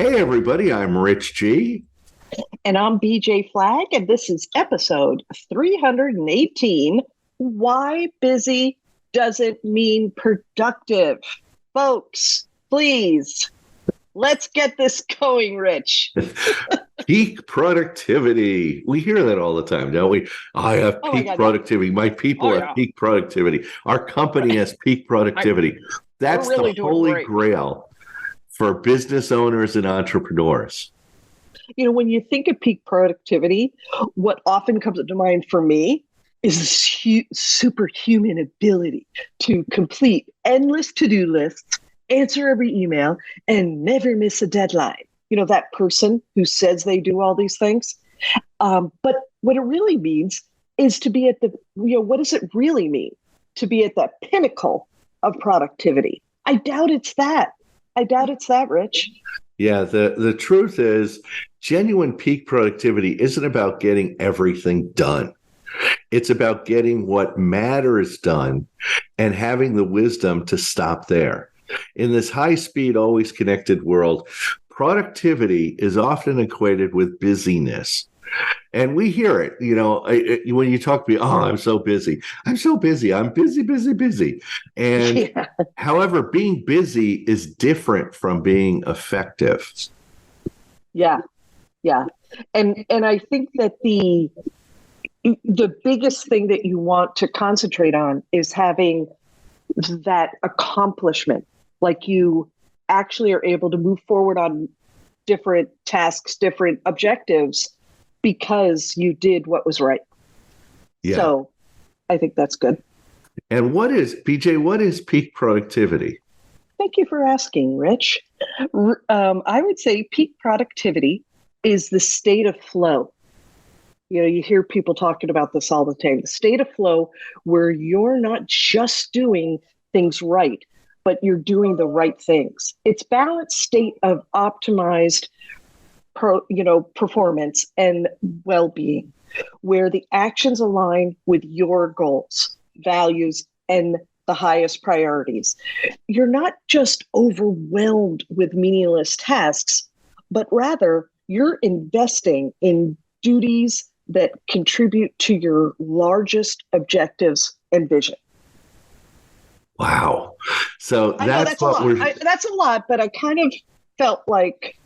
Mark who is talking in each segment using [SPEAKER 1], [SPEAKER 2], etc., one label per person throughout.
[SPEAKER 1] Hey, everybody, I'm Rich G.
[SPEAKER 2] And I'm BJ Flagg, and this is episode 318. Why busy doesn't mean productive. Folks, please, let's get this going, Rich.
[SPEAKER 1] Peak productivity. We hear that all the time, don't we? I have
[SPEAKER 2] Oh my
[SPEAKER 1] peak
[SPEAKER 2] God, yeah.
[SPEAKER 1] productivity. My
[SPEAKER 2] Oh
[SPEAKER 1] people have
[SPEAKER 2] yeah.
[SPEAKER 1] peak productivity. Our company has peak productivity.
[SPEAKER 2] We're
[SPEAKER 1] That's the
[SPEAKER 2] really doing
[SPEAKER 1] holy
[SPEAKER 2] great.
[SPEAKER 1] grail for business owners and entrepreneurs.
[SPEAKER 2] When you think of peak productivity, what often comes to mind for me is this superhuman ability to complete endless to-do lists, answer every email, and never miss a deadline. That person who says they do all these things. But what it really means is to be at what does it really mean to be at the pinnacle of productivity? I doubt it's that. Rich.
[SPEAKER 1] Yeah, the truth is, genuine peak productivity isn't about getting everything done. It's about getting what matters done and having the wisdom to stop there. In this high speed, always connected world, productivity is often equated with busyness. And we hear it, when you talk to me, oh, I'm so busy. I'm so busy. I'm busy, busy, busy. And
[SPEAKER 2] Yeah.
[SPEAKER 1] however, being busy is different from being effective.
[SPEAKER 2] Yeah. Yeah. And I think that the biggest thing that you want to concentrate on is having that accomplishment. Like you actually are able to move forward on different tasks, different objectives because you did what was right.
[SPEAKER 1] Yeah.
[SPEAKER 2] So I think that's good.
[SPEAKER 1] And what is peak productivity?
[SPEAKER 2] Thank you for asking, Rich. I would say peak productivity is the state of flow. You hear people talking about this all the time, the state of flow where you're not just doing things right, but you're doing the right things. It's balanced state of optimized performance and well-being, where the actions align with your goals, values, and the highest priorities. You're not just overwhelmed with meaningless tasks, but rather you're investing in duties that contribute to your largest objectives and vision.
[SPEAKER 1] Wow. So
[SPEAKER 2] I know
[SPEAKER 1] that's
[SPEAKER 2] that's a
[SPEAKER 1] what
[SPEAKER 2] lot.
[SPEAKER 1] we're,
[SPEAKER 2] That's a lot, but I kind of felt like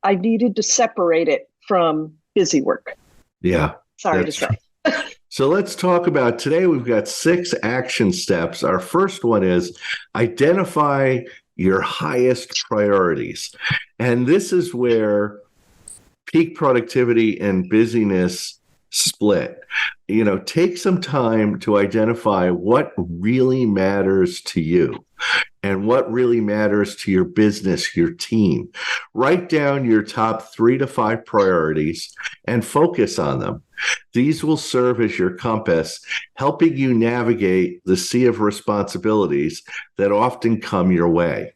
[SPEAKER 2] I needed to separate it from busy work.
[SPEAKER 1] yeah,
[SPEAKER 2] Sorry to
[SPEAKER 1] that's
[SPEAKER 2] say.
[SPEAKER 1] true. So let's talk about today. We've got 6 action steps. Our first one is identify your highest priorities. And this is where peak productivity and busyness split. Take some time to identify what really matters to you and what really matters to your business, your team. Write down your top 3 to 5 priorities and focus on them. These will serve as your compass, helping you navigate the sea of responsibilities that often come your way.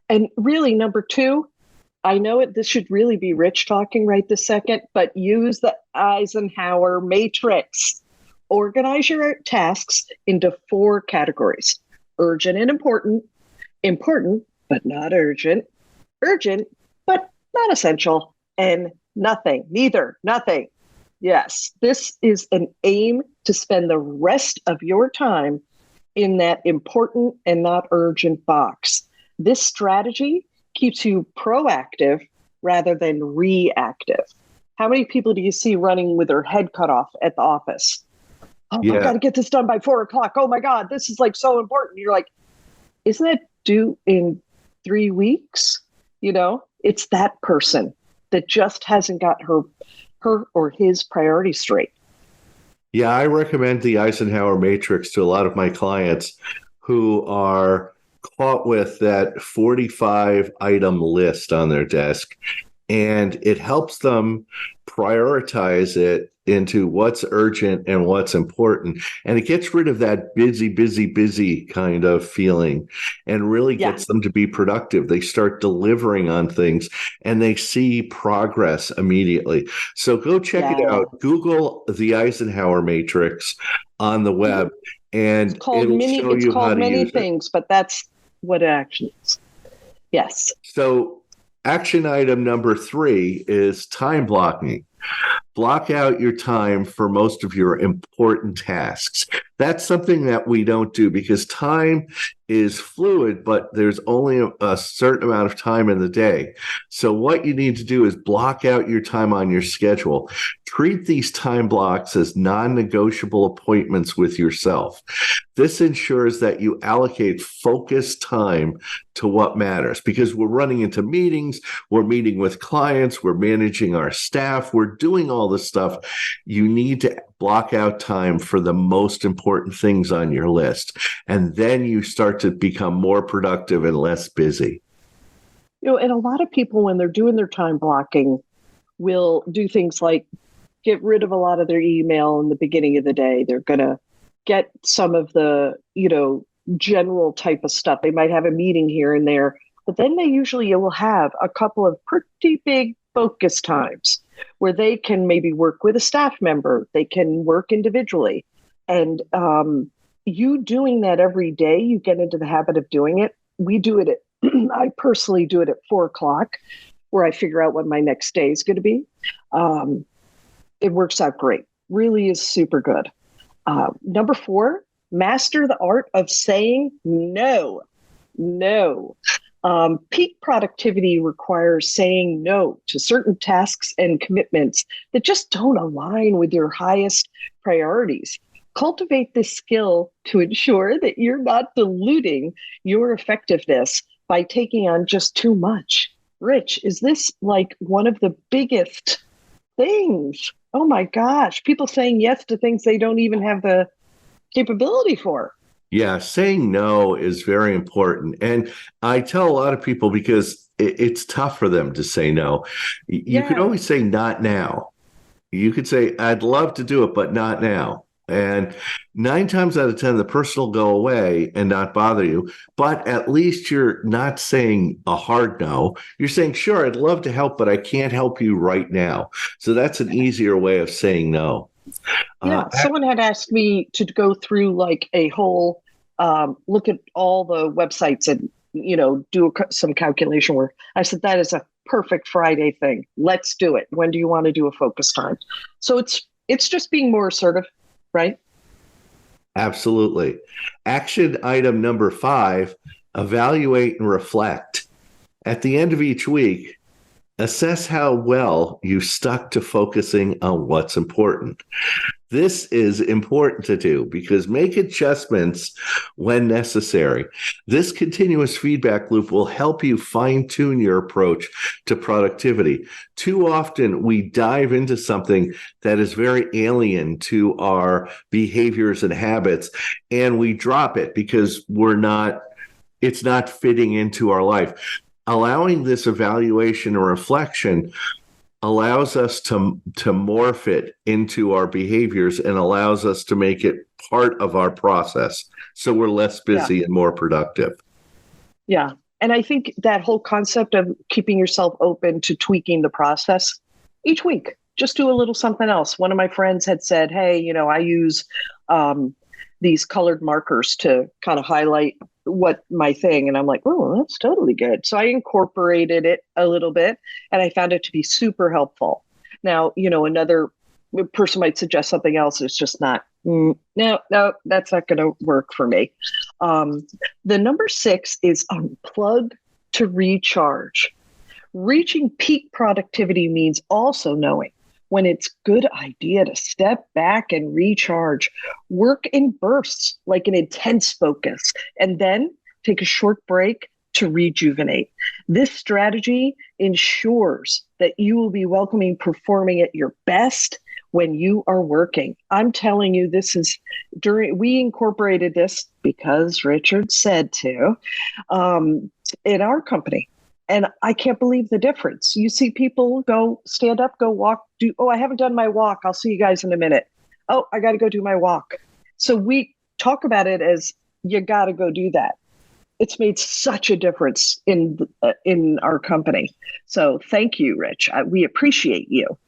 [SPEAKER 2] And really, number 2, I know this should really be Rich talking right this second, but use the Eisenhower matrix. Organize your tasks into 4 categories: urgent and important, important but not urgent, urgent but not essential, and nothing. Yes, this is an aim to spend the rest of your time in that important and not urgent box. This strategy keeps you proactive rather than reactive. How many people do you see running with their head cut off at the office? Oh, I've got
[SPEAKER 1] Yeah.
[SPEAKER 2] to get this done by 4:00. Oh my God, this is like so important. You're like, isn't that due in 3 weeks? It's that person that just hasn't got her or his priorities straight.
[SPEAKER 1] Yeah, I recommend the Eisenhower matrix to a lot of my clients who are caught with that 45 item list on their desk, and it helps them prioritize it into what's urgent and what's important. And it gets rid of that busy, busy, busy kind of feeling and really
[SPEAKER 2] Yeah,
[SPEAKER 1] gets them to be productive. They start delivering on things and they see progress immediately. So go check it
[SPEAKER 2] yeah.
[SPEAKER 1] out. Google the Eisenhower matrix on the web and
[SPEAKER 2] It's called
[SPEAKER 1] it'll
[SPEAKER 2] many.
[SPEAKER 1] show
[SPEAKER 2] It's
[SPEAKER 1] you how
[SPEAKER 2] called
[SPEAKER 1] to
[SPEAKER 2] many
[SPEAKER 1] use it.
[SPEAKER 2] things, but that's what it actually is. Yes.
[SPEAKER 1] So action item number 3 is time blocking. Block out your time for most of your important tasks. That's something that we don't do because time is fluid, but there's only a certain amount of time in the day. So what you need to do is block out your time on your schedule. Treat these time blocks as non-negotiable appointments with yourself. This ensures that you allocate focused time to what matters because we're running into meetings, we're meeting with clients, we're managing our staff, we're doing all this stuff. You need to block out time for the most important things on your list. And then you start to become more productive and less busy.
[SPEAKER 2] And a lot of people, when they're doing their time blocking, will do things like get rid of a lot of their email in the beginning of the day. They're going to get some of the, general type of stuff. They might have a meeting here and there, but then they usually will have a couple of pretty big focus times where they can maybe work with a staff member. They can work individually. And you doing that every day, you get into the habit of doing it. We do it I personally do it at 4:00 where I figure out what my next day is going to be. It works out great. Really is super good. Number 4, master the art of saying no. No. Peak productivity requires saying no to certain tasks and commitments that just don't align with your highest priorities. Cultivate this skill to ensure that you're not diluting your effectiveness by taking on just too much. Rich, is this like one of the biggest things? Oh my gosh, people saying yes to things they don't even have the capability for.
[SPEAKER 1] Yeah, saying no is very important. And I tell a lot of people because it's tough for them to say no. You can always say not now. You could say, I'd love to do it, but not now. And 9 times out of 10, the person will go away and not bother you. But at least you're not saying a hard no. You're saying, sure, I'd love to help, but I can't help you right now. So that's an easier way of saying no.
[SPEAKER 2] Yeah, someone had asked me to go through like a whole look at all the websites and do some calculation work. I said that is a perfect Friday thing. Let's do it. When do you want to do a focus time? So it's just being more assertive, right?
[SPEAKER 1] Absolutely. Action item number 5: evaluate and reflect. At the end of each week, assess how well you stuck to focusing on what's important. This is important to do because make adjustments when necessary. This continuous feedback loop will help you fine-tune your approach to productivity. Too often, we dive into something that is very alien to our behaviors and habits, and we drop it because it's not fitting into our life. Allowing this evaluation or reflection allows us to morph it into our behaviors and allows us to make it part of our process. So we're less busy and more productive.
[SPEAKER 2] Yeah. And I think that whole concept of keeping yourself open to tweaking the process each week, just do a little something else. One of my friends had said, hey, I use these colored markers to kind of highlight what my thing. And I'm like, oh, that's totally good. So I incorporated it a little bit and I found it to be super helpful. Now, another person might suggest something else. It's just not, no, that's not going to work for me. The number 6 is unplug to recharge. Reaching peak productivity means also knowing when it's a good idea to step back and recharge, work in bursts like an intense focus, and then take a short break to rejuvenate. This strategy ensures that you will be performing at your best when you are working. I'm telling you, we incorporated this because Richard said to, in our company. And I can't believe the difference. You see people go stand up, go walk, I haven't done my walk. I'll see you guys in a minute. Oh, I got to go do my walk. So we talk about it as you got to go do that. It's made such a difference in our company. So thank you, Rich. We appreciate you.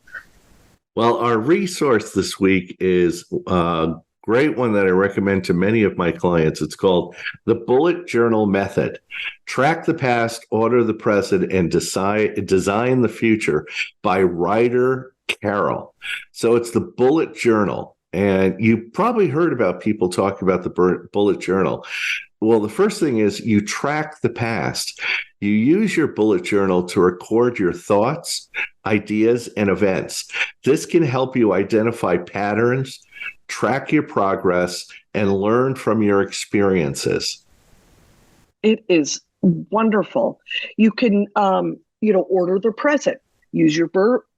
[SPEAKER 1] Well, our resource this week is great one that I recommend to many of my clients. It's called the Bullet Journal Method. Track the past, order the present, and design the future by Ryder Carroll. So it's the bullet journal. And you probably heard about people talking about the bullet journal. Well, the first thing is you track the past. You use your bullet journal to record your thoughts, ideas, and events. This can help you identify patterns, track your progress, and learn from your experiences.
[SPEAKER 2] It is wonderful. You can, order the present. Use your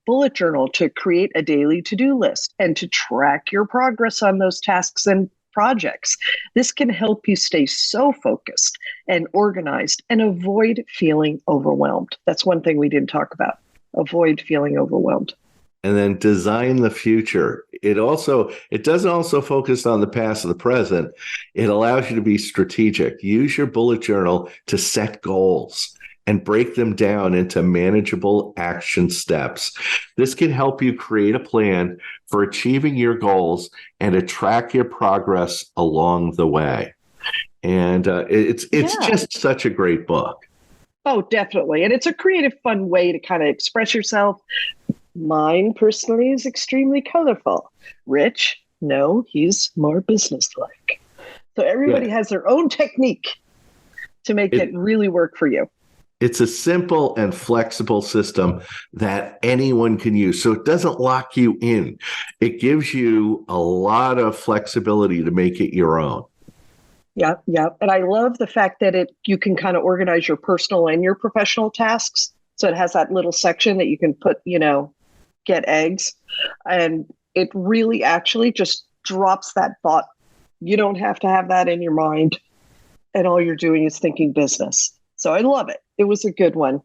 [SPEAKER 2] bullet journal to create a daily to-do list and to track your progress on those tasks and projects. This can help you stay so focused and organized and avoid feeling overwhelmed. That's one thing we didn't talk about. Avoid feeling overwhelmed.
[SPEAKER 1] And then design the future. It doesn't also focus on the past and the present. It allows you to be strategic. Use your bullet journal to set goals and break them down into manageable action steps. This can help you create a plan for achieving your goals and to track your progress along the way. And it's just such a great book.
[SPEAKER 2] Oh, definitely. And it's a creative, fun way to kind of express yourself. Mine personally is extremely colorful. Rich, no, he's more businesslike. So everybody has their own technique to make it really work for you.
[SPEAKER 1] It's a simple and flexible system that anyone can use. So it doesn't lock you in. It gives you a lot of flexibility to make it your own.
[SPEAKER 2] Yeah. And I love the fact that you can kind of organize your personal and your professional tasks. So it has that little section that you can put, get eggs. And it really actually just drops that thought. You don't have to have that in your mind. And all you're doing is thinking business. So I love it. It was a good one.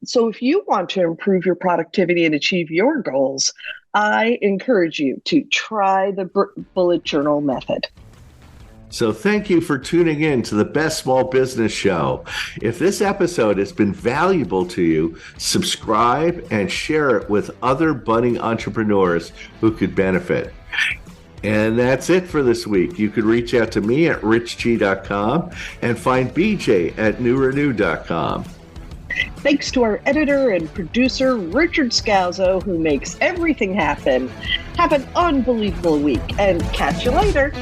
[SPEAKER 2] So if you want to improve your productivity and achieve your goals, I encourage you to try the bullet journal method.
[SPEAKER 1] So thank you for tuning in to the Best Small Business Show. If this episode has been valuable to you, subscribe and share it with other budding entrepreneurs who could benefit. And that's it for this week. You could reach out to me at richg.com and find BJ at newrenew.com.
[SPEAKER 2] Thanks to our editor and producer, Richard Scalzo, who makes everything happen. Have an unbelievable week and catch you later.